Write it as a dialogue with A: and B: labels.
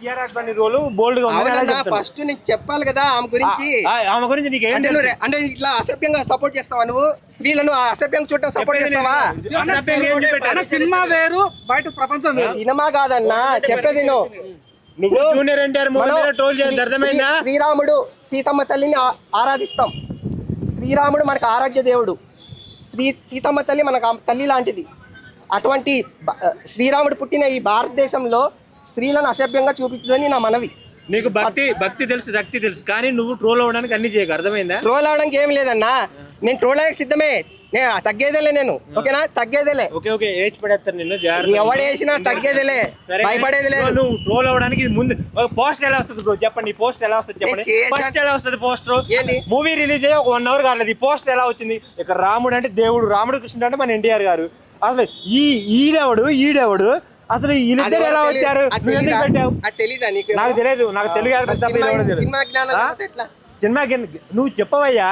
A: Kiara Advani role బోల్డ్ గా ఉంది.
B: First నీకు చెప్పాలి కదా ఆమె గురించి.
A: ఆమె గురించి నీకు ఏం తెలుసు?
B: అంటే ఇట్లా అసభ్యంగా సపోర్ట్ చేస్తావా నువ్వు? స్త్రీలను అసభ్యంగా చూడటం సపోర్ట్ చేస్తావా?
C: సినిమా వేరు, బయట ప్రపంచం వేరు.
B: సినిమా కాదన్నా చెప్పేది
A: నువ్వు జూనియర్ ఎన్టీఆర్ మూవీ మీద ట్రోల్ చేయొద్దు, అర్థమైందా?
B: శ్రీరాముడు సీతమ్మ తల్లిని ఆరాధిస్తాం. శ్రీరాముడు మనకు ఆరాధ్య దేవుడు. సీతమ్మ తల్లి మనకు తల్లి లాంటిది. అటువంటి శ్రీరాముడు పుట్టిన ఈ భారతదేశంలో స్త్రీలను అసభ్యంగా చూపించదని నా మనవి.
A: నీకు భక్తి తెలుసు, రక్తి తెలుసు, కానీ నువ్వు ట్రోల్ అవడానికి అన్ని చేయకు, అర్థమైందా?
B: ట్రోల్ అవడానికి ఏం లేదన్నా, నేను ట్రోల్ అయ్యే సిద్ధమే. తగ్గేదేలే నేను, ఓకేనా? తగ్గేదేలే.
A: ఓకే వేసి పడేస్తాను నిన్ను.
B: ఎవడేసినా తగ్గేదేలే, భయపడేది లేదు.
A: నువ్వు ట్రోల్ అవడానికి ముందు పోస్ట్ ఎలా వస్తుంది బ్రో? చెప్పండి, పోస్ట్ ఎలా వస్తుంది చెప్పండి. ఫస్ట్ ఎలా వస్తుంది పోస్టర్? మూవీ రిలీజ్ అయ్యి ఒక 1 hour కాలేదు, ఈ పోస్ట్ ఎలా వచ్చింది? ఇక రాముడు అంటే దేవుడు, రాముడు కృష్ణుడు అంటే మన ఎన్టీఆర్ గారు. అసలు ఈడెవడు అసలు వీళ్ళిద్దరు ఎలా వచ్చారు? నువ్వు ఎందుకు పెట్టావు? నాకు తెలియదు, నాకు తెలుగు
B: సినిమా జ్ఞానం
A: నువ్వు చెప్పవయ్యా.